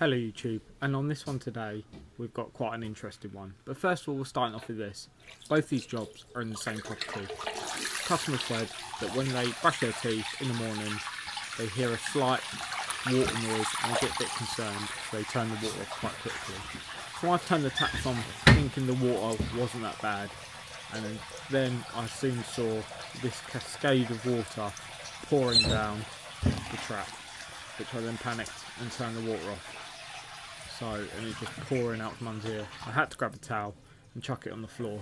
Hello YouTube, and on this one today we've got quite an interesting one. But first of all, we're starting off with this. Both these jobs are in the same property. Customer said that when they brush their teeth in the morning they hear a slight water noise and they get a bit concerned, so they turn the water off quite quickly. So I've turned the taps on thinking the water wasn't that bad, and then I soon saw this cascade of water pouring down the trap, which I then panicked and turned the water off. And it's just pouring out from under here. I had to grab a towel and chuck it on the floor.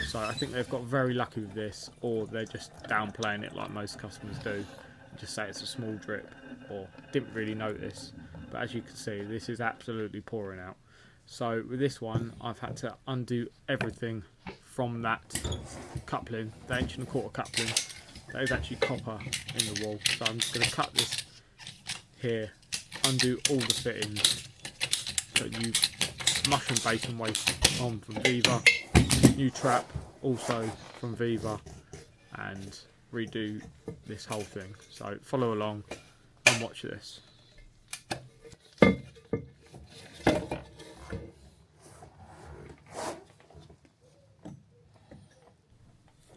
So I think they've got very lucky with this, or they're just downplaying it like most customers do and just say it's a small drip or didn't really notice. But as you can see, this is absolutely pouring out. So with this one, I've had to undo everything from that coupling, the 1.25" coupling. That is actually copper in the wall. So I'm just going to cut this here, undo all the fittings. So new mushroom basin waste on from Viva, new trap also from Viva, and redo this whole thing. So follow along and watch this.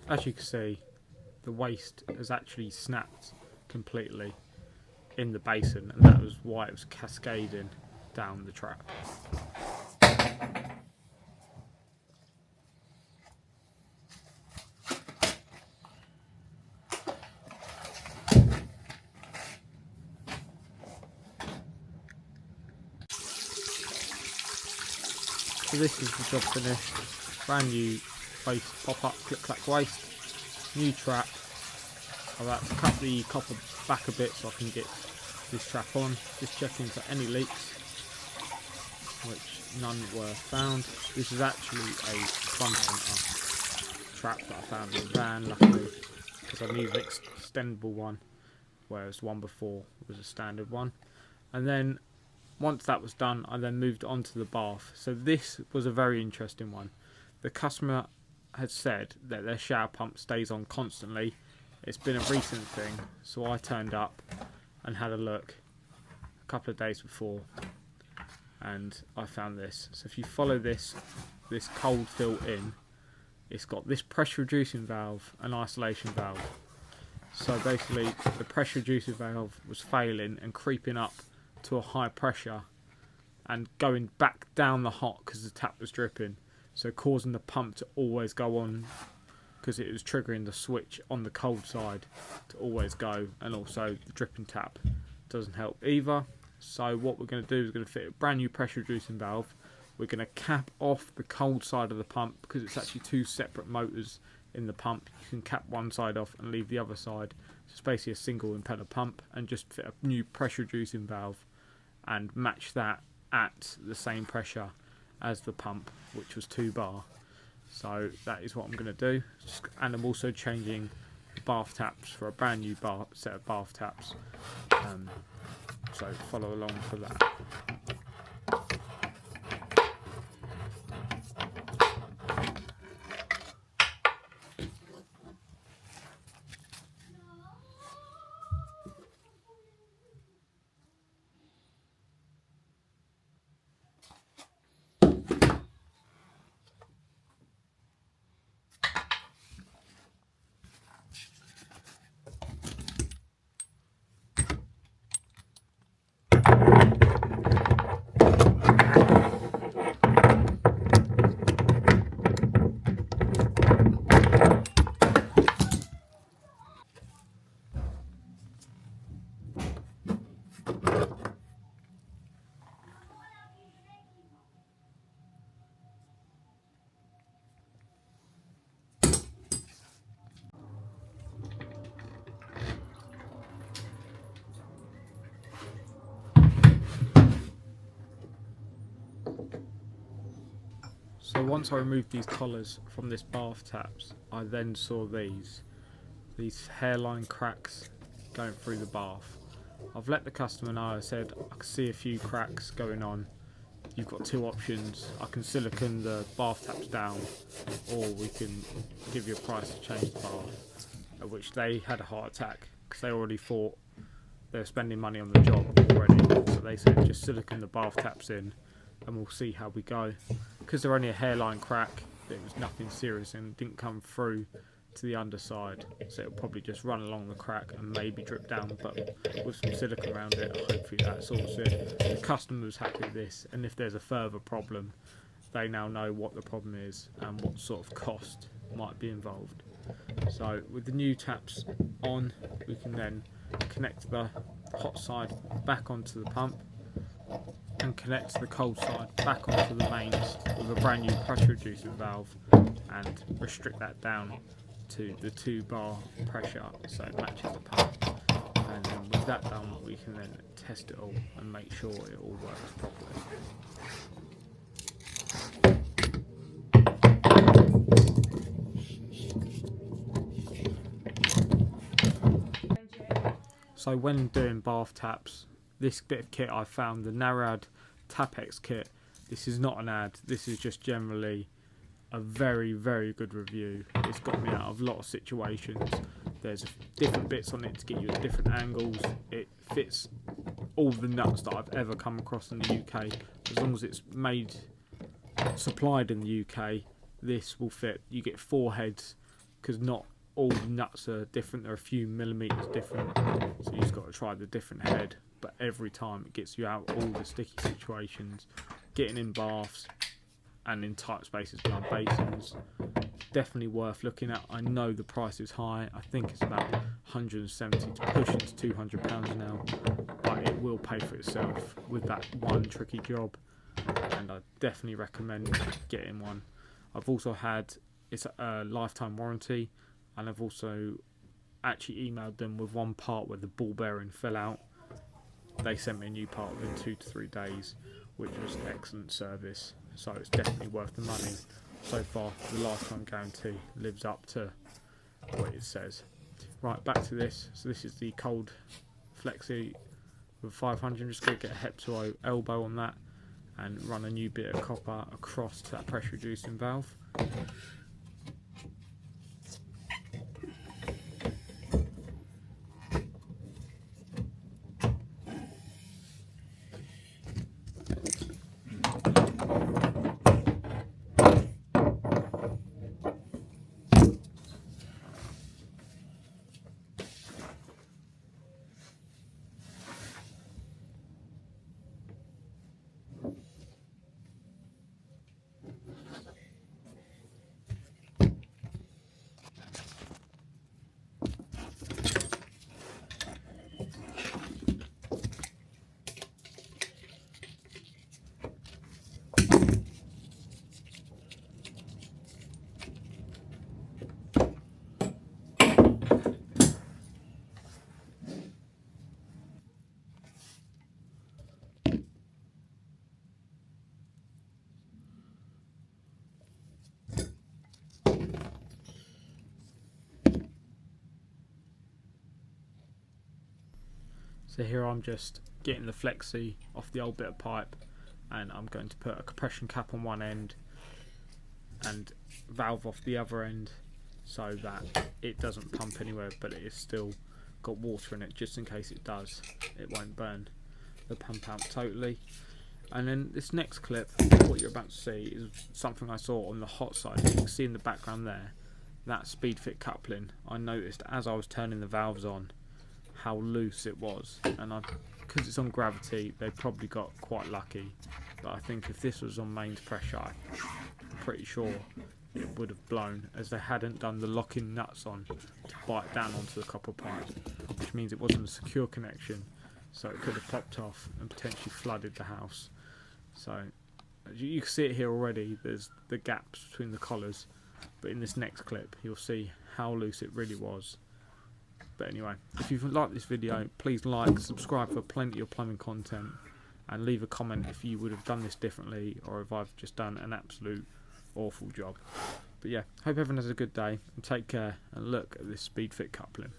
As you can see, the waste has actually snapped completely in the basin, and that was why it was cascading down the trap. So this is the job finished. Brand new waste pop-up click-clack waste, new trap. I've had to cut the copper back a bit so I can get this trap on. Just checking for any leaks, which none were found. This is actually a front center trap that I found in the van, luckily, because I needed an extendable one, whereas the one before was a standard one. And then once that was done, I then moved on to the bath. So this was a very interesting one. The customer had said that their shower pump stays on constantly. It's been a recent thing, so I turned up and had a look a couple of days before, and I found this. So if you follow this cold fill in, it's got this pressure reducing valve and isolation valve. So basically the pressure reducing valve was failing and creeping up to a high pressure and going back down the hot because the tap was dripping, so causing the pump to always go on because it was triggering the switch on the cold side to always go, and also the dripping tap doesn't help either. So what we're going to do is going to fit a brand new pressure reducing valve. We're going to cap off the cold side of the pump because it's actually two separate motors in the pump. You can cap one side off and leave the other side. So it's basically a single impeller pump, and just fit a new pressure reducing valve and match that at the same pressure as the pump, which was 2 bar. So that is what I'm going to do. And I'm also changing the bath taps for a brand new set of bath taps. So follow along for that. So once I removed these collars from this bath taps, I then saw these hairline cracks going through the bath. I've let the customer know. I said I can see a few cracks going on. You've got two options. I can silicone the bath taps down, or we can give you a price to change the bath. At which they had a heart attack because they already thought they're spending money on the job already, so they said just silicone the bath taps in and we'll see how we go. Because they're only a hairline crack, it was nothing serious and didn't come through to the underside, so it'll probably just run along the crack and maybe drip down, but with some silicone around it, hopefully that sorts it. The customer was happy with this, and if there's a further problem, they now know what the problem is and what sort of cost might be involved. So with the new taps on, we can then connect the hot side back onto the pump and connect the cold side back onto the mains with a brand new pressure reducing valve and restrict that down to the 2 bar pressure so it matches the pump. And then with that done, we can then test it all and make sure it all works properly. So when doing bath taps, this bit of kit I found, the Narad tapex kit, this is not an ad, this is just generally a very, very good review. It's got me out of a lot of situations. There's different bits on it to get you at different angles. It fits all the nuts that I've ever come across in the UK. As long as it's supplied in the UK, this will fit. You get 4 heads, because not all nuts are different, they're a few millimetres different, so you've got to try the different head, but every time it gets you out all the sticky situations, getting in baths and in tight spaces like basins. Definitely worth looking at. I know the price is high, I think it's about 170 to push into £200 now, but it will pay for itself with that one tricky job, and I definitely recommend getting one. I've also had, it's a lifetime warranty, and I've also actually emailed them with one part where the ball bearing fell out. They sent me a new part within 2 to 3 days, which was excellent service, so it's definitely worth the money. So far, the lifetime guarantee lives up to what it says. Right, back to this. So this is the cold flexi with 500. I'm just going to get a Hepto elbow on that and run a new bit of copper across to that pressure reducing valve. So here I'm just getting the flexi off the old bit of pipe, and I'm going to put a compression cap on one end and valve off the other end so that it doesn't pump anywhere, but it is still got water in it, just in case it does. It won't burn the pump out totally. And then this next clip, what you're about to see is something I saw on the hot side. You can see in the background there, that speed fit coupling. I noticed as I was turning the valves on how loose it was, and because it's on gravity, they probably got quite lucky, but I think if this was on mains pressure, I'm pretty sure it would have blown, as they hadn't done the locking nuts on to bite down onto the copper pipe, which means it wasn't a secure connection, so it could have popped off and potentially flooded the house. So you can see it here already, there's the gaps between the collars, but in this next clip you'll see how loose it really was. But anyway, if you've liked this video, please like, subscribe for plenty of plumbing content, and leave a comment if you would have done this differently, or if I've just done an absolute awful job. But yeah, hope everyone has a good day, and take care, and look at this speed fit coupling.